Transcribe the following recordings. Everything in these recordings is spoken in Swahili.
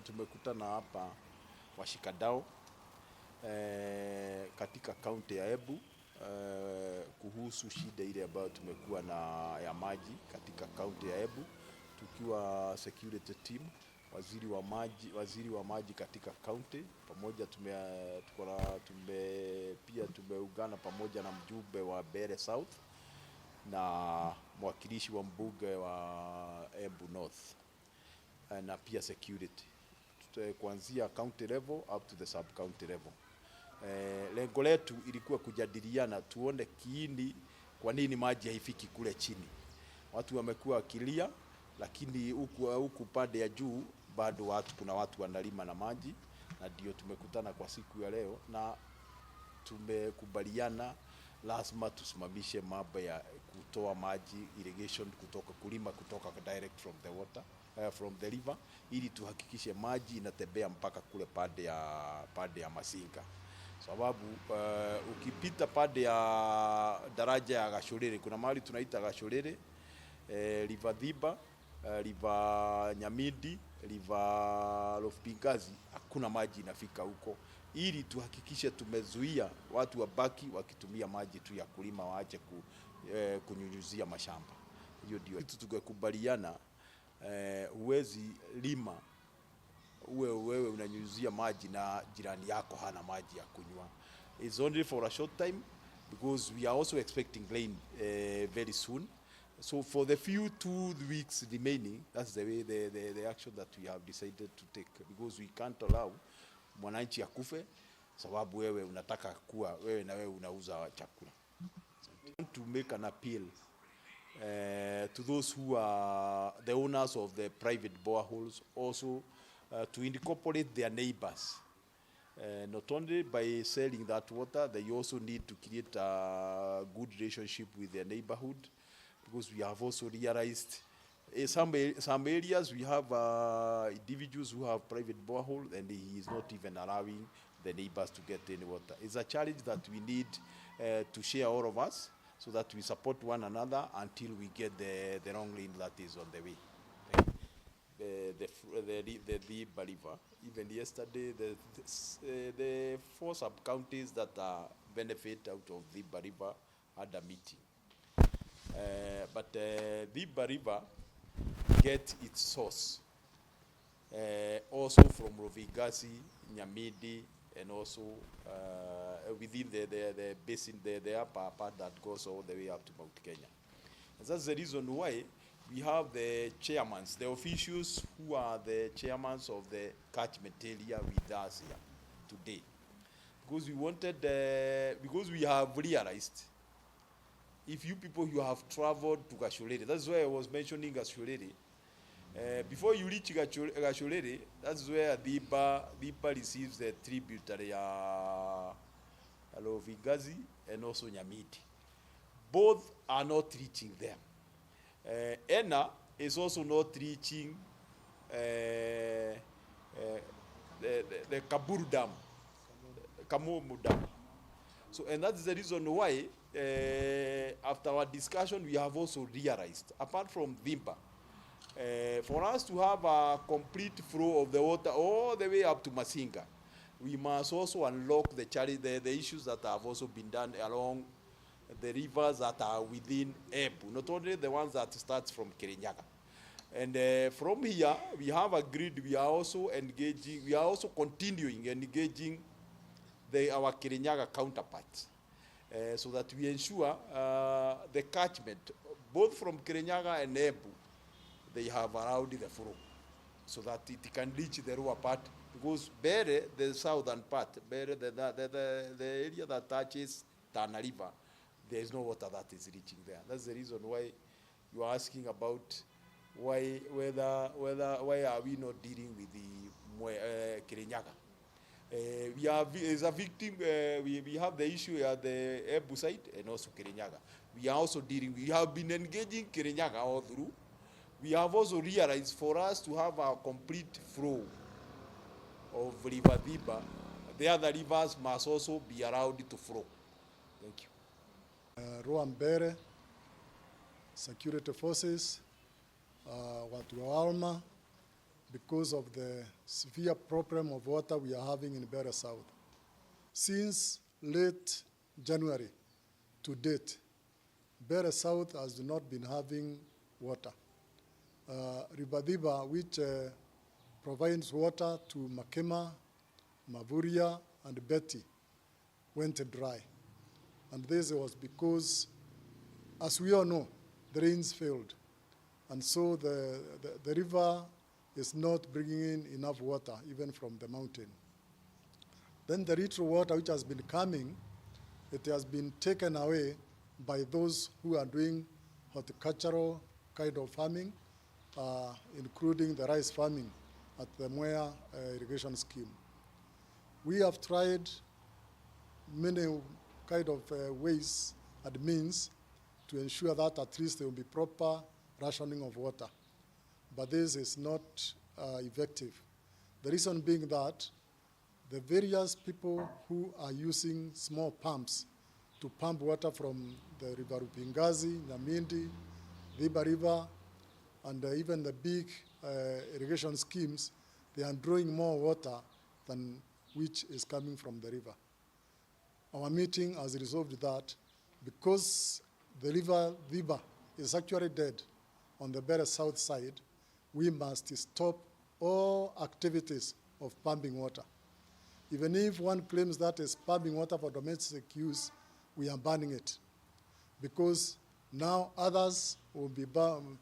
Tumekutana hapa washikadau katika kaunti ya Embu kuhusu shida ile ambayo tumekuwa na ya maji katika kaunti ya Embu, tukiwa security team, waziri wa maji katika kaunti pamoja pia tumeungana pamoja na mjumbe wa Bere South na mwakilishi wa mbunge wa Embu North na pia security kuanzia county level up to the sub county level. Lengo letu ilikuwa kujadiliana tuone kiini kwa nini maji haifiki kule chini. Watu wamekuwa wakilia, lakini huku pande ya juu bado kuna watu wanalima na maji, na ndio tumekutana kwa siku ya leo na tumekubaliana lazima tusimamishe mambo ya kutoa maji irrigation kutoka direct from the water from the river, ili tuhakikishe maji inatembea mpaka kule pande ya Masinga. Sababu ukipita pande ya daraja ya Gashorere, kuna mahali tunaita Gashorere, River Dhiba, River Nyamidi, River Lofpingazi, hakuna maji inafika huko, ili tuhakikishe tumezuia watu wabaki wakitumia maji tu ya kulima, waache kunyunyuzia mashamba. Hiyo ndio kitu tukakubaliana. Huwezi lima wewe unanyunyuzia maji na jirani yako hana maji ya kunywa. It's only for a short time because we are also expecting rain very soon. So for the few 2 weeks remaining, that's the way the action that we have decided to take, because we can't allow mwananchi akufe sababu wewe unataka kuwa wewe unauza chakula. I want to make an appeal to those who are the owners of the private boreholes also to incorporate their neighbors. Not only by selling that water, they also need to create a good relationship with their neighborhood, because we have also realized in some areas we have individuals who have private borehole and he is not even allowing the neighbors to get any water. It's a challenge that we need to share, all of us, so that we support one another until we get the long line that is on the way. The Dhiba River, even yesterday, the 4 sub-counties that benefit out of Dhiba River had a meeting. But Dhiba River get its source also from Rovigasi, Nyamidi, and also within the basin, the upper part that goes all the way up to Mount Kenya. And that's the reason why we have the chairmen, the officials who are the chairmen of the catchment area with us here today. Because we wanted, because we have realized, if you people you have traveled to Gashorere, that's why I was mentioning Gashorere. Before you reach Gashorere, that's where Dhiba receives the tributary Alovigazi and also Nyamidi. Both are not reaching them. Ena is also not reaching the Kaburu Dam, Kamumu Dam. So, and that's the reason why, after our discussion, we have also realized, apart from Dhiba, for us to have a complete flow of the water all the way up to Masinga, we must also unlock the issues that have also been done along the rivers that are within Embu, not only the ones that starts from Kirinyaga. And from here, we have agreed, we are also continuing engaging our Kirinyaga counterparts, so that we ensure the catchment, both from Kirinyaga and Embu, they have allowed the flow, so that it can reach the lower part, because Bere, the southern part, Bere, the area that touches Tana River, there is no water that is reaching there. That's the reason why you are asking about why are we not dealing with the Kirinyaga. We as a victim, we have the issue at the Embu side and also Kirinyaga. We are also dealing, we have been engaging Kirinyaga all through. We have also realized for us to have a complete flow of River Dhiba, the other rivers must also be allowed to flow. Thank you. Bere, security forces, watu wa Alma, because of the severe problem of water we are having in Bere South. Since late January to date, Bere South has not been having water. River Dhiba, which provides water to Makema, Mavuria, and Betty, went dry. And this was because, as we all know, the rains failed. And so the river is not bringing in enough water, even from the mountain. Then the little water which has been coming, it has been taken away by those who are doing horticultural kind of farming, including the rice farming at the Mwea irrigation scheme. We have tried many kind of ways and means to ensure that at least there will be proper rationing of water. But this is not effective. The reason being that the various people who are using small pumps to pump water from the River Rupingazi, Nyamindi, Dhiba River, and even the big irrigation schemes, they are drawing more water than which is coming from the river. Our meeting has resolved that because the river Dhiba is actually dead on the Bere South side, we must stop all activities of pumping water. Even if one claims that is pumping water for domestic use, we are banning it. Because now others will be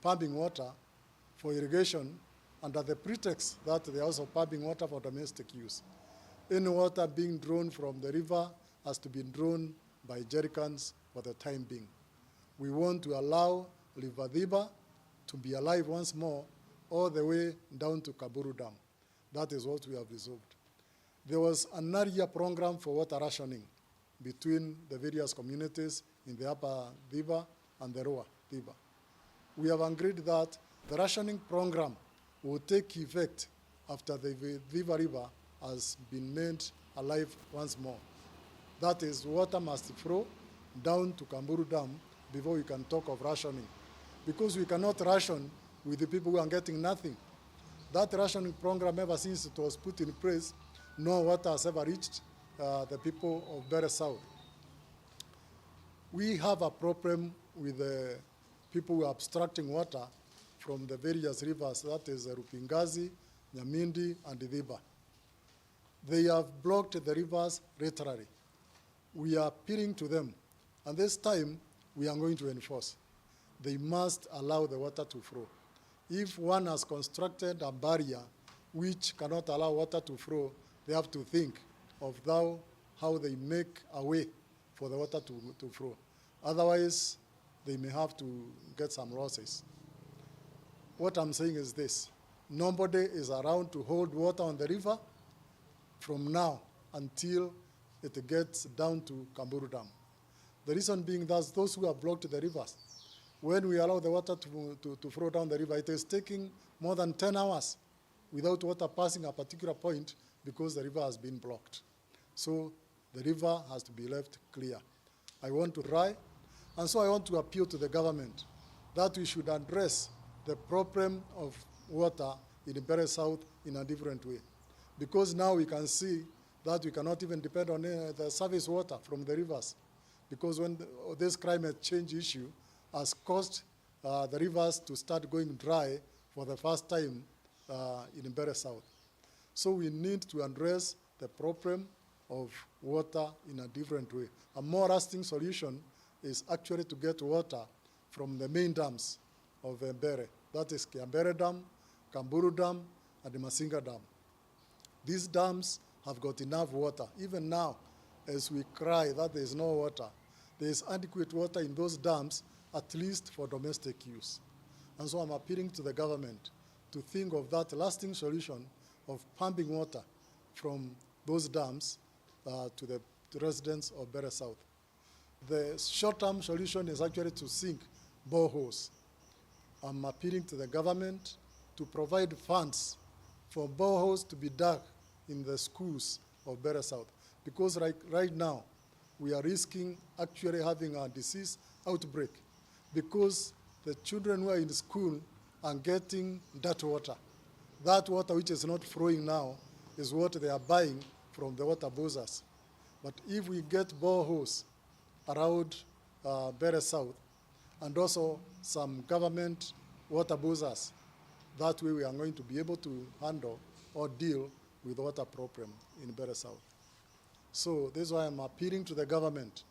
pumping water for irrigation under the pretext that they are also pumping water for domestic use. Any water being drawn from the river has to be drawn by jerrycans for the time being. We want to allow River Dhiba to be alive once more all the way down to Kaburu Dam. That is what we have resolved. There was an area program for water rationing between the various communities in the upper Dhiba and the lower Dhiba. We have agreed that the rationing program will take effect after the Dhiba River has been made alive once more. That is, water must flow down to Kamburu Dam before we can talk of rationing. Because we cannot ration with the people who are getting nothing. That rationing program, ever since it was put in place, no water has ever reached the people of Bere South. We have a problem with the people who are abstracting water from the various rivers, that is Rupingazi, Nyamindi, and Dhiba. They have blocked the rivers literally. We are appealing to them, and this time we are going to enforce. They must allow the water to flow. If one has constructed a barrier which cannot allow water to flow, they have to think of how they make a way for the water to flow. Otherwise, they may have to get some losses. What I'm saying is this: nobody is around to hold water on the river from now until it gets down to Kamburu Dam. The reason being that those who have blocked the rivers, when we allow the water to flow down the river, it is taking more than 10 hours without water passing a particular point because the river has been blocked. So the river has to be left clear. I want to try, and so I want to appeal to the government that we should address the problem of water in the Bere South in a different way. Because now we can see that we cannot even depend on the surface water from the rivers. Because when this climate change issue has caused the rivers to start going dry for the first time in the Bere South. So we need to address the problem of water in a different way. A more lasting solution is actually to get water from the main dams of Bere. That is Kiambere Dam, Kamburu Dam, and the Masinga Dam. These dams have got enough water. Even now, as we cry that there is no water, there is adequate water in those dams, at least for domestic use. And so I'm appealing to the government to think of that lasting solution of pumping water from those dams to the residents of Bere South. The short-term solution is actually to sink boreholes. I'm appealing to the government to provide funds for boreholes to be dug in the schools of Bere South. Because right now, we are risking actually having a disease outbreak because the children who are in school are getting dirty water. that water which is not flowing now is what they are buying from the water boozers. But if we get boreholes around Bere South and also some government water boozers, that way we are going to be able to handle or deal with the water problem in Bere South. So this is why I'm appealing to the government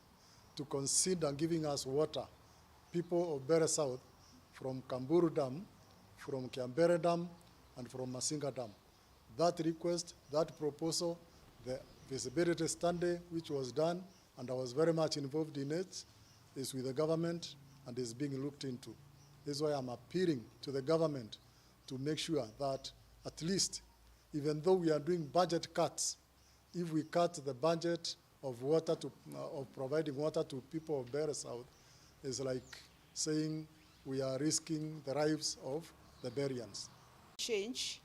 to consider giving us water, people of Bere South, from Kamburu Dam, from Kiambere Dam, and from Masinga Dam. That request, that proposal, the feasibility study which was done, and I was very much involved in it, is with the government and is being looked into. This is why I'm appealing to the government to make sure that at least, even though we are doing budget cuts, if we cut the budget of water to, of providing water to people of Bere South, is like saying we are risking the lives of the Berians. Change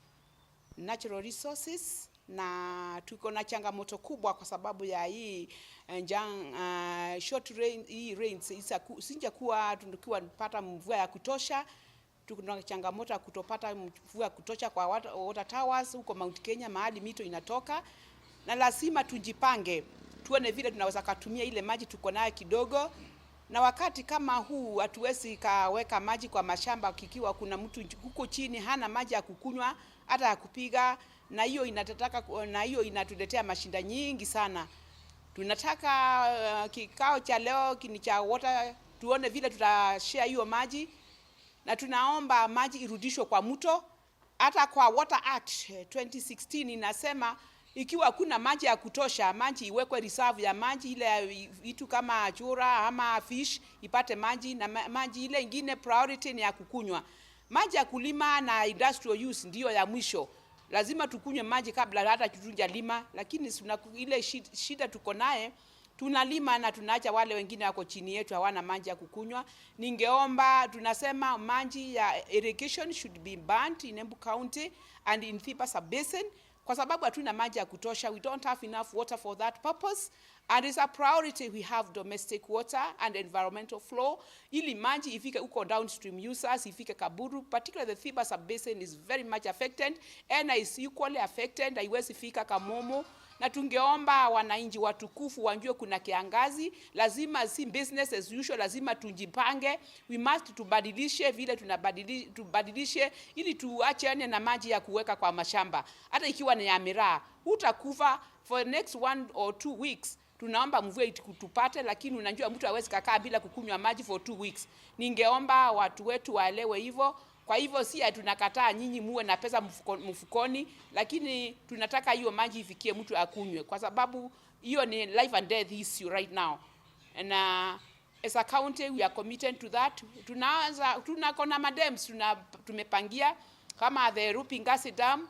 natural resources na tuko na changamoto kubwa kwa sababu ya hii short rain, hii rains kuwa tunapata mvua ya kutosha. Tuko na changamoto ya kutopata mvua ya kutosha kwa water towers huko Mount Kenya mahali mito inatoka, na lazima tujipange tuone vile tunaweza kutumia ile maji tuko nayo kidogo. Na wakati kama huu hatuwezi kaweka maji kwa mashamba kikiwa kuna mtu huko chini hana maji ya kukunywa hata ya kupiga, na hiyo inatuletea mashinda nyingi sana. Tunataka kikao cha leo ni cha water, tuone vile tutashare hiyo maji, na tunaomba maji irudishwe kwa mto. Hata kwa Water Act 2016 inasema ikiwa kuna maji ya kutosha, maji iwekwe reserve ya maji, ile vitu kama chura ama fish ipate maji, na maji ile ingine priority ni ya kukunywa. Maji ya kulima na industrial use ndio ya mwisho. Lazima tukunywe maji kabla hata tutunjalima, lakini ile shida tuko naye, tunalima na tunaacha wale wengine wako chini yetu hawana maji ya kukunywa. Ningeomba, tunasema maji ya irrigation should be banned in Embu County and in Thiba Sub-Basin, kwa sababu hatuna maji ya kutosha. We don't have enough water for that purpose, and it's a priority we have domestic water and environmental flow, ili maji ifike uko downstream users, ifike Kaburu. Particularly the Thiba Sub-Basin is very much affected, and is equally affected, haiwezi fika Kamomo. Na tungeomba wananchi watukufu wanjue kuna kiangazi, lazima si business as usual, lazima tujipange. We must tubadilishe vile tubadilishe ili tuachane na maji ya kuweka kwa mashamba. Hata ikiwa ni ya miraa, utakufa for the next 1 or 2 weeks. Tunaomba mvua itupate, lakini unajua mtu hawezi kukaa bila kukunywa maji for 2 weeks. Ningeomba watu wetu waelewe hivyo. Kwa hivyo si tunakataa nyinyi muwe na pesa mfukoni, lakini tunataka hiyo maji ifikie mtu akunywe, kwa sababu hiyo ni life and death issue right now. And as a county we are committed to that. Tunakona madams tumepangia kama the Rupingasi Dam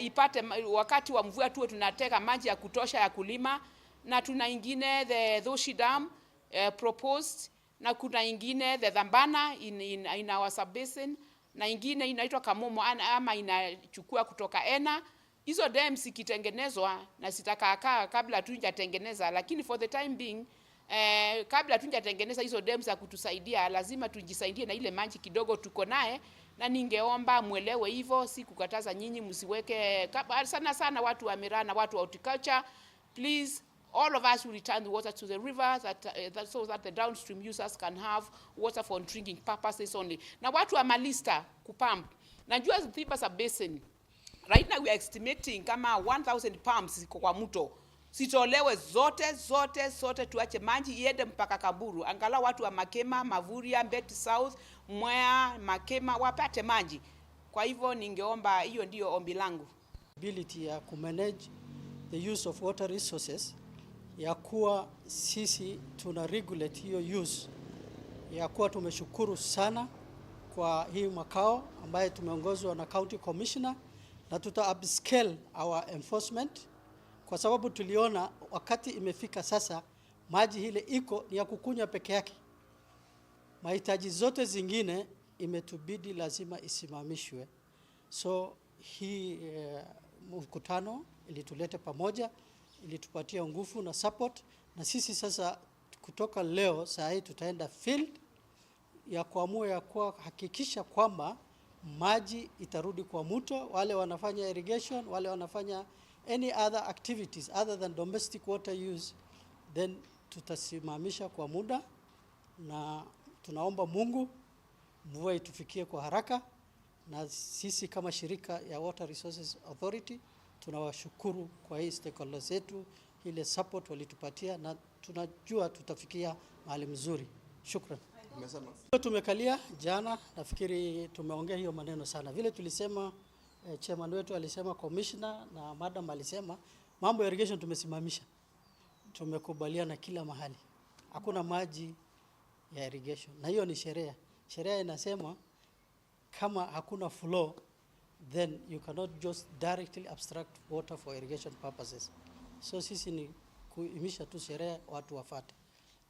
ipate wakati wa mvua tuwe tunateka maji ya kutosha ya kulima, na tuna ingine the Dhoshi Dam proposed, na kuna ingine the Dhambana in our sub-basin, na ingine inaitwa Kamomo ama inachukua kutoka Ena. Hizo dams ikitengenezwa na sitakaa kabla tujatengeneza, lakini for the time being kabla tujatengeneza hizo dams za kutusaidia, lazima tujisaidie na ile maji kidogo tuko naye. Na ningeomba muelewe hivyo, si kukataza nyinyi msiweke sana watu wa miraa na watu wa horticulture. Please, all of us will return the water to the river so that the downstream users can have water for drinking purposes only. Na watu wa Malista kupump. Najua Thiba Sub-Basin, right now we are estimating kama 1,000 pumps ziko kwa mto. Sitolewe zote tuache maji iende mpaka Kaburu. Angalau watu wa Makema, Mavuria, Mbeti South, Mwea, Makema wapate maji. Kwa hivyo ningeomba, hiyo ndio ombi langu. Ability ya kumanage the use of water resources, ya kuwa sisi tuna regulate hiyo use, ya kuwa tumeshukuru sana kwa hii makao ambaye tumeongozwa na county commissioner, na tuta upscale our enforcement, kwa sababu tuliona wakati imefika sasa maji ile iko ni ya kukunywa peke yake. Mahitaji zote zingine imetubidi lazima isimamishwe. So hii mkutano ilitulete pamoja, ilitupatia nguvu na support, na sisi sasa kutoka leo saa hii tutaenda field ya kuamua ya kuhakikisha kwamba maji itarudi kwa mto. Wale wanafanya irrigation, wale wanafanya any other activities other than domestic water use, then tutasimamisha kwa muda, na tunaomba Mungu mvua itufikie kwa haraka, na sisi kama shirika ya Water Resources Authority tunawashukuru kwa hii stakeholders zetu, ile support walitupatia, na tunajua tutafikia mahali mzuri. Shukran. Tumekalia jana, nafikiri tumeongea hiyo maneno sana. Vile tulisema, chairman wetu alisema, commissioner na madam alisema, mambo ya irrigation tumesimamisha. Tumekubaliana kila mahali, hakuna maji ya irrigation, na hiyo ni sheria. Sheria inasema kama hakuna flow, then you cannot just directly abstract water for irrigation purposes. So sisi ni kuimisha tu sheria, watu wafate.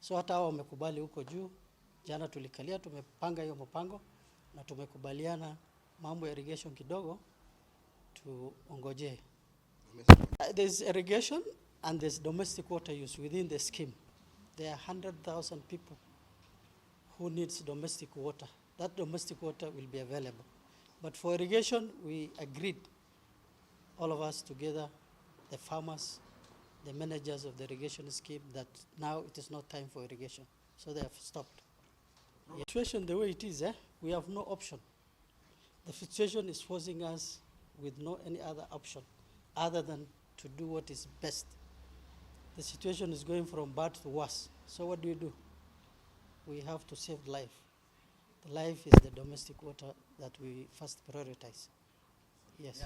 So hata hao wamekubali huko juu. Jana tulikalia, tumepanga hiyo mpango na tumekubaliana mambo ya irrigation kidogo tuongojee. There's irrigation and there's domestic water use within the scheme. There are 100,000 people who needs domestic water. That domestic water will be available. But for irrigation, we agreed, all of us together, the farmers, the managers of the irrigation scheme, that now it is not time for irrigation. So they have stopped. The situation the way it is, we have no option. The situation is forcing us with no any other option other than to do what is best. The situation is going from bad to worse. So what do? We have to save life. The life is the domestic water that we first prioritize. Yes.